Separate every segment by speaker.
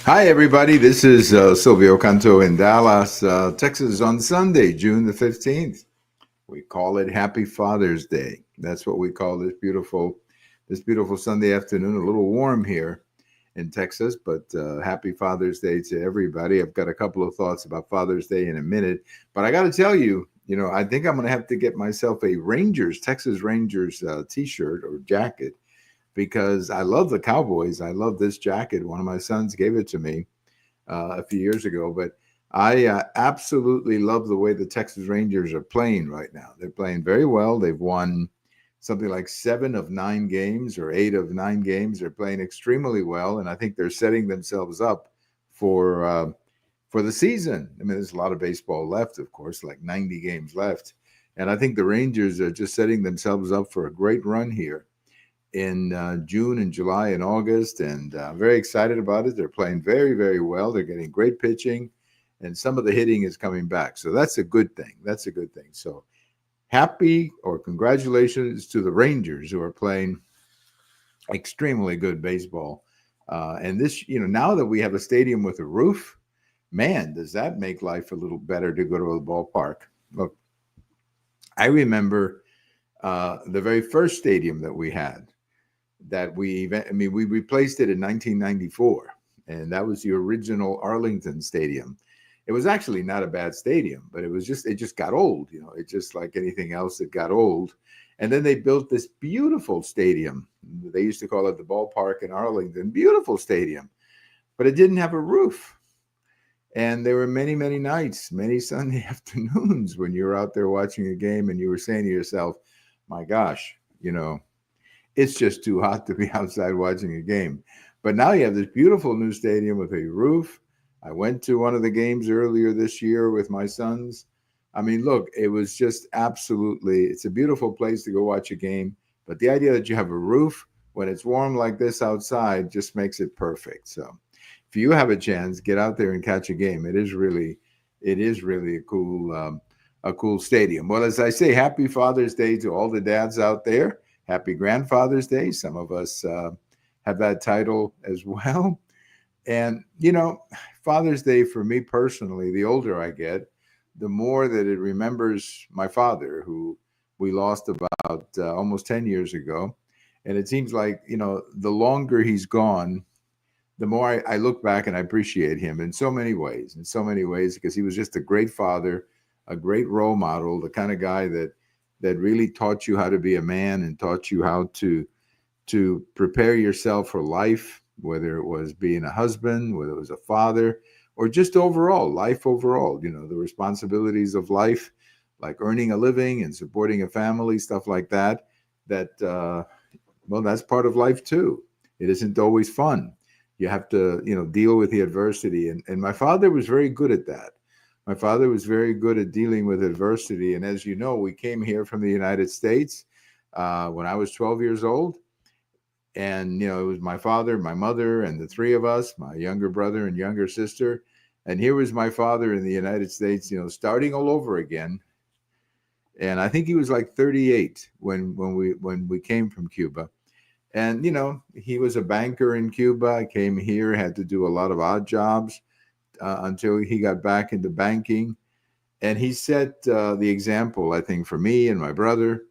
Speaker 1: Hi, everybody. This is Silvio Canto in Dallas, Texas on Sunday, June the 15th. We call it Happy Father's Day. That's what we call this beautiful Sunday afternoon. A little warm here in Texas, but happy Father's Day to everybody. I've got a couple of thoughts about Father's Day in a minute, but I got to tell you, I think I'm going to have to get myself a Texas Rangers t-shirt or jacket because I love the Cowboys. I love this jacket. One of my sons gave it to me a few years ago, but I absolutely love the way the Texas Rangers are playing right now. They're playing very well. They've won something like 7 of 9 games or 8 of 9 games. They're playing extremely well, and I think they're setting themselves up for for the season. I mean, there's a lot of baseball left, of course, like 90 games left, and I think the Rangers are just setting themselves up for a great run here in June and July and August, and very excited about it. They're playing very, very well. They're getting great pitching, and some of the hitting is coming back. So that's a good thing. That's a good thing. So happy or congratulations to the Rangers who are playing extremely good baseball. And this, now that we have a stadium with a roof, man, does that make life a little better to go to a ballpark. Look, I remember the very first stadium that we had we replaced it in 1994, and that was the original Arlington Stadium. It was actually not a bad stadium, but it just got old. It just like anything else, it got old. And then they built this beautiful stadium. They used to call it the ballpark in Arlington. Beautiful stadium, but it didn't have a roof. And there were many, many nights, many Sunday afternoons when you were out there watching a game and you were saying to yourself, my gosh, it's just too hot to be outside watching a game. But now you have this beautiful new stadium with a roof. I went to one of the games earlier this year with my sons. I mean, look, it was just it's a beautiful place to go watch a game. But the idea that you have a roof when it's warm like this outside just makes it perfect. So if you have a chance, get out there and catch a game. It is really a cool stadium. Well, as I say, happy Father's Day to all the dads out there. Happy Grandfather's Day. Some of us have that title as well. And, Father's Day for me personally, the older I get, the more that it remembers my father, who we lost about almost 10 years ago. And it seems like, the longer he's gone, the more I look back and I appreciate him in so many ways, because he was just a great father, a great role model, the kind of guy that really taught you how to be a man and taught you how to prepare yourself for life, whether it was being a husband, whether it was a father, or just overall, life overall, the responsibilities of life, like earning a living and supporting a family, stuff like that, well, that's part of life too. It isn't always fun. You have to, deal with the adversity. And my father was very good at that. My father was very good at dealing with adversity. And as you know, we came here from the United States when I was 12 years old. And, it was my father, my mother, and the three of us, my younger brother and younger sister. And here was my father in the United States, starting all over again. And I think he was like 38 when we came from Cuba. And, he was a banker in Cuba, came here, had to do a lot of odd jobs until he got back into banking. And he set the example, I think, for me and my brother,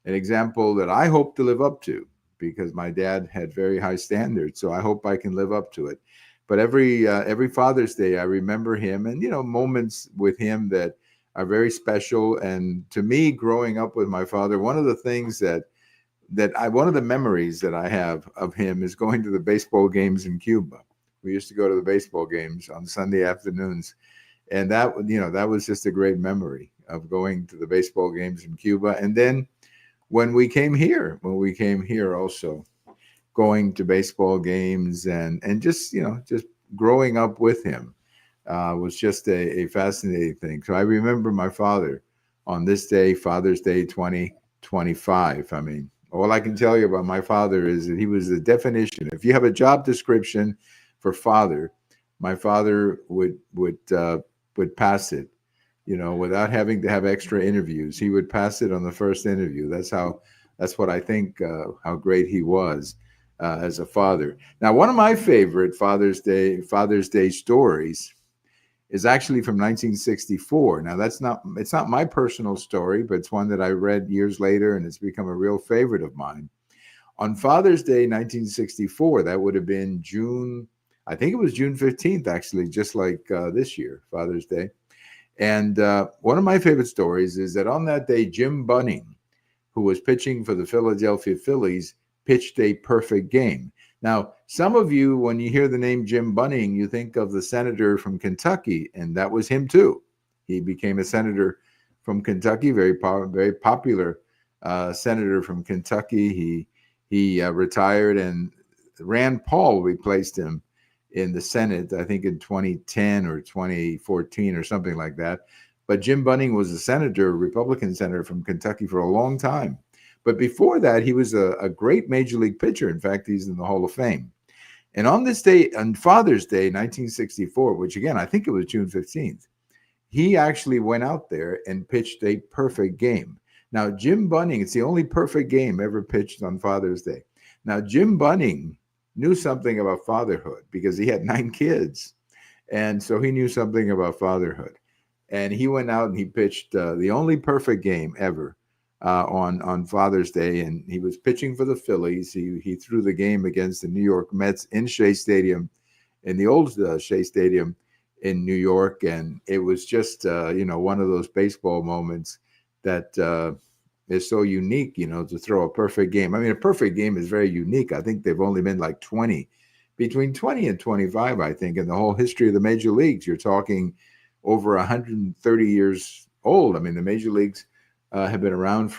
Speaker 1: an example that I hope to live up to, because my dad had very high standards. So I hope I can live up to it. But every Father's Day, I remember him and, moments with him that are very special. And to me, growing up with my father, one of the things one of the memories that I have of him is going to the baseball games in Cuba. We used to go to the baseball games on Sunday afternoons. And that was just a great memory of going to the baseball games in Cuba. And then when we came here also going to baseball games and just growing up with him was just a fascinating thing. So I remember my father on this day, Father's Day 2025. I mean, all I can tell you about my father is that he was the definition. If you have a job description for father, my father would pass it, without having to have extra interviews. He would pass it on the first interview. That's what I think how great he was. as a father. Now, one of my favorite Father's Day stories is actually from 1964. Now, it's not my personal story, but it's one that I read years later, and it's become a real favorite of mine. On Father's Day, 1964, that would have been June. I think it was June 15th, actually, just like this year, Father's Day. And one of my favorite stories is that on that day, Jim Bunning, who was pitching for the Philadelphia Phillies, pitched a perfect game. Now, some of you, when you hear the name Jim Bunning, you think of the senator from Kentucky, and that was him too. He became a senator from Kentucky, very popular senator from Kentucky. He retired, and Rand Paul replaced him in the Senate, I think in 2010 or 2014 or something like that. But Jim Bunning was a senator, a Republican senator from Kentucky for a long time. But before that, he was a great major league pitcher. In fact, he's in the Hall of Fame. And on this day, on Father's Day, 1964, which again, I think it was June 15th, he actually went out there and pitched a perfect game. Now, Jim Bunning, it's the only perfect game ever pitched on Father's Day. Now, Jim Bunning knew something about fatherhood because he had 9 kids. And so he knew something about fatherhood. And he went out and he pitched the only perfect game ever on Father's Day. And he was pitching for the Phillies. He threw the game against the New York Mets in Shea Stadium, in the old Shea Stadium in New York. And it was just, one of those baseball moments that is so unique, to throw a perfect game. I mean, a perfect game is very unique. I think they've only been like 20, between 20 and 25, I think, in the whole history of the major leagues. You're talking over 130 years old. I mean, the major leagues have been around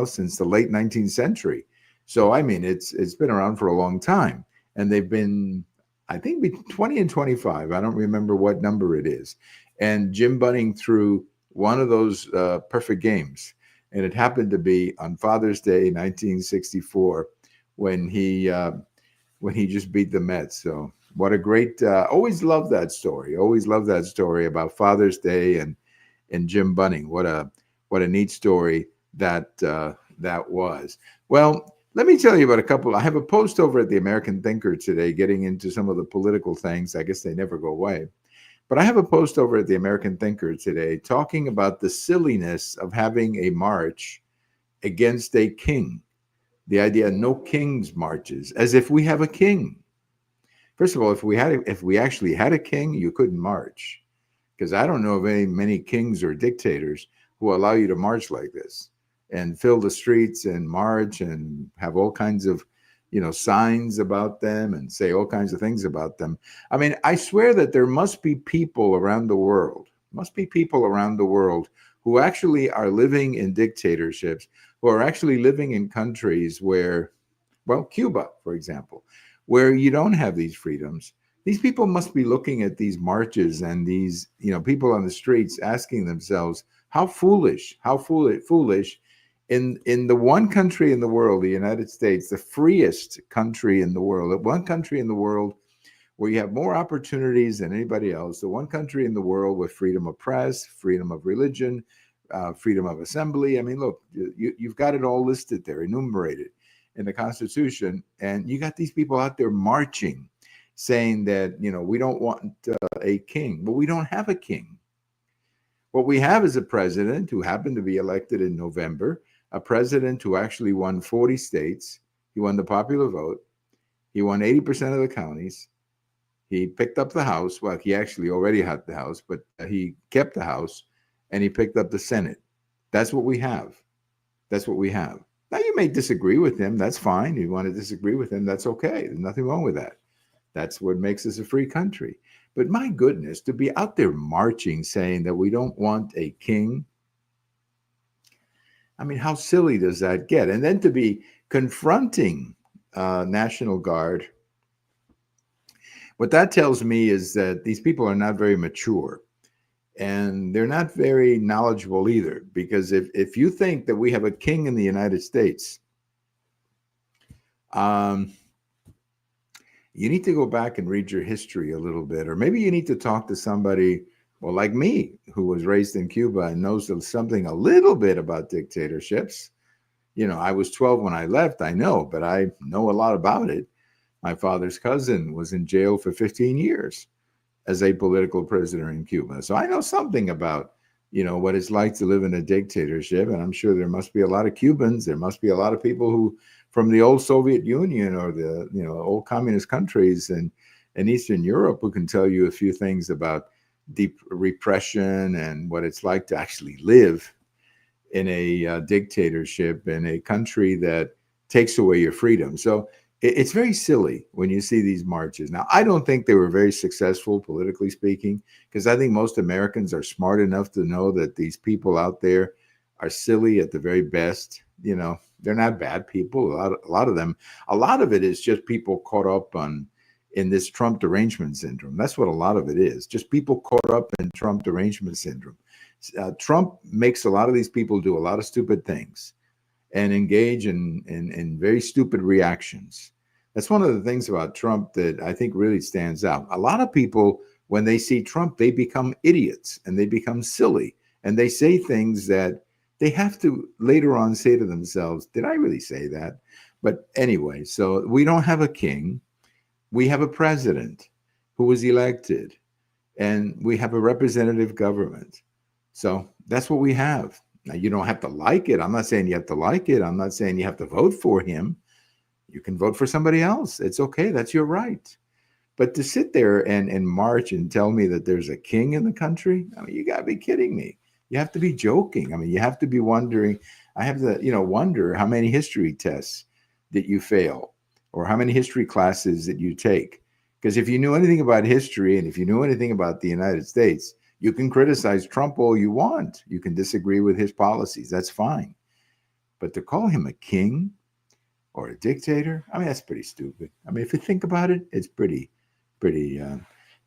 Speaker 1: since the late 19th century. So, I mean, it's been around for a long time. And they've been, I think, between 20 and 25. I don't remember what number it is. And Jim Bunning threw one of those perfect games. And it happened to be on Father's Day, 1964, when he just beat the Mets. So what a great, always loved that story. Always loved that story about Father's Day and Jim Bunning. What a neat story that was. Well, let me tell you about a couple. I have a post over at the American Thinker today getting into some of the political things. I guess they never go away. But I have a post over at the American Thinker today talking about the silliness of having a march against a king. The idea no king's marches, as if we have a king. First of all, if we actually had a king, you couldn't march, because I don't know of many kings or dictators who allow you to march like this and fill the streets and march and have all kinds of signs about them and say all kinds of things about them. I mean, I swear that there must be people around the world, who actually are living in dictatorships, who are actually living in countries where, Cuba, for example, where you don't have these freedoms. These people must be looking at these marches and these, people on the streets asking themselves, how foolish in the one country in the world, the United States, the freest country in the world, the one country in the world where you have more opportunities than anybody else, the one country in the world with freedom of press, freedom of religion, freedom of assembly. I mean, look, you've got it all listed there, enumerated in the Constitution, and you got these people out there marching, saying that, we don't want a king. But we don't have a king. What we have is a president who happened to be elected in November, a president who actually won 40 states. He won the popular vote. He won 80% of the counties. He picked up the House. Well, he actually already had the House, but he kept the House, and he picked up the Senate. That's what we have. Now, you may disagree with him. That's fine. You want to disagree with him. That's okay. There's nothing wrong with that. That's what makes us a free country. But my goodness, to be out there marching saying that we don't want a king, I mean, how silly does that get? And then to be confronting National Guard, what that tells me is that these people are not very mature, and they're not very knowledgeable either. Because if you think that we have a king in the United States, you need to go back and read your history a little bit, or maybe you need to talk to somebody, like me, who was raised in Cuba and knows something a little bit about dictatorships. I was 12 when I left, I know, but I know a lot about it. My father's cousin was in jail for 15 years as a political prisoner in Cuba. So I know something about, what it's like to live in a dictatorship. And I'm sure there must be a lot of Cubans. There must be a lot of people who from the old Soviet Union or the, old communist countries and Eastern Europe who can tell you a few things about deep repression and what it's like to actually live in a dictatorship in a country that takes away your freedom. So it's very silly when you see these marches. Now, I don't think they were very successful, politically speaking, because I think most Americans are smart enough to know that these people out there are silly at the very best. They're not bad people. A lot of them, a lot of it is just people caught up in this Trump derangement syndrome. That's what a lot of it is. Just people caught up in Trump derangement syndrome. Trump makes a lot of these people do a lot of stupid things and engage in very stupid reactions. That's one of the things about Trump that I think really stands out. A lot of people, when they see Trump, they become idiots and they become silly and they say things that they have to later on say to themselves, did I really say that? But anyway, so we don't have a king. We have a president who was elected and we have a representative government. So that's what we have. Now, you don't have to like it. I'm not saying you have to like it. I'm not saying you have to vote for him. You can vote for somebody else. It's okay. That's your right. But to sit there and march and tell me that there's a king in the country, I mean, you got to be kidding me. You have to be joking. I mean, you have to be wondering. I have to, wonder how many history tests that you fail or how many history classes that you take. Because if you knew anything about history and if you knew anything about the United States, you can criticize Trump all you want. You can disagree with his policies. That's fine. But to call him a king or a dictator, I mean, that's pretty stupid. I mean, if you think about it, it's pretty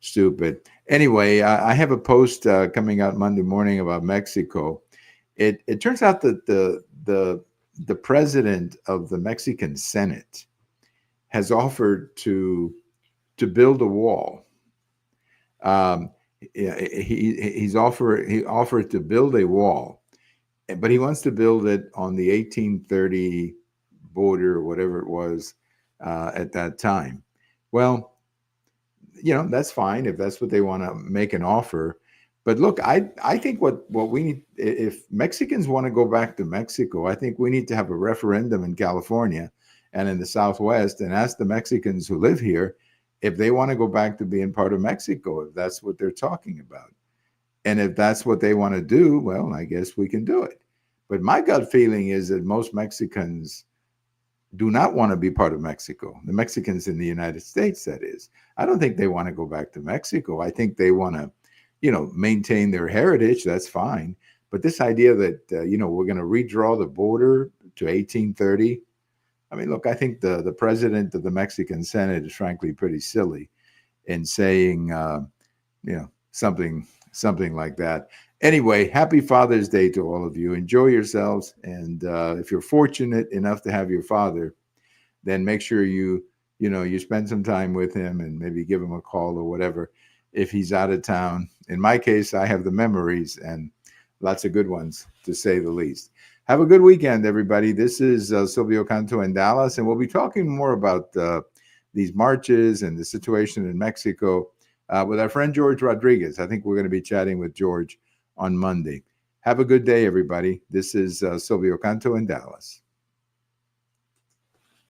Speaker 1: stupid. Anyway, I have a post coming out Monday morning about Mexico. It turns out that the president of the Mexican Senate has offered to build a wall. He offered to build a wall, but he wants to build it on the 1830 border, or whatever it was at that time. Well, that's fine if that's what they want to make an offer. But look, I think what we need, if Mexicans want to go back to Mexico, I think we need to have a referendum in California and in the Southwest and ask the Mexicans who live here if they want to go back to being part of Mexico, if that's what they're talking about. And if that's what they want to do, well, I guess we can do it. But my gut feeling is that most Mexicans do not want to be part of Mexico. The Mexicans in the United States, that is. I don't think they want to go back to Mexico. I think they want to, maintain their heritage. That's fine. But this idea that, we're going to redraw the border to 1830, I mean, look, I think the president of the Mexican Senate is frankly pretty silly in saying, something like that. Anyway, happy Father's Day to all of you. Enjoy yourselves. And if you're fortunate enough to have your father, then make sure you spend some time with him and maybe give him a call or whatever if he's out of town. In my case, I have the memories and lots of good ones, to say the least. Have a good weekend, everybody. This is Silvio Canto in Dallas, and we'll be talking more about these marches and the situation in Mexico with our friend George Rodriguez. I think we're going to be chatting with George on Monday. Have a good day, everybody. This is Silvio Canto in Dallas.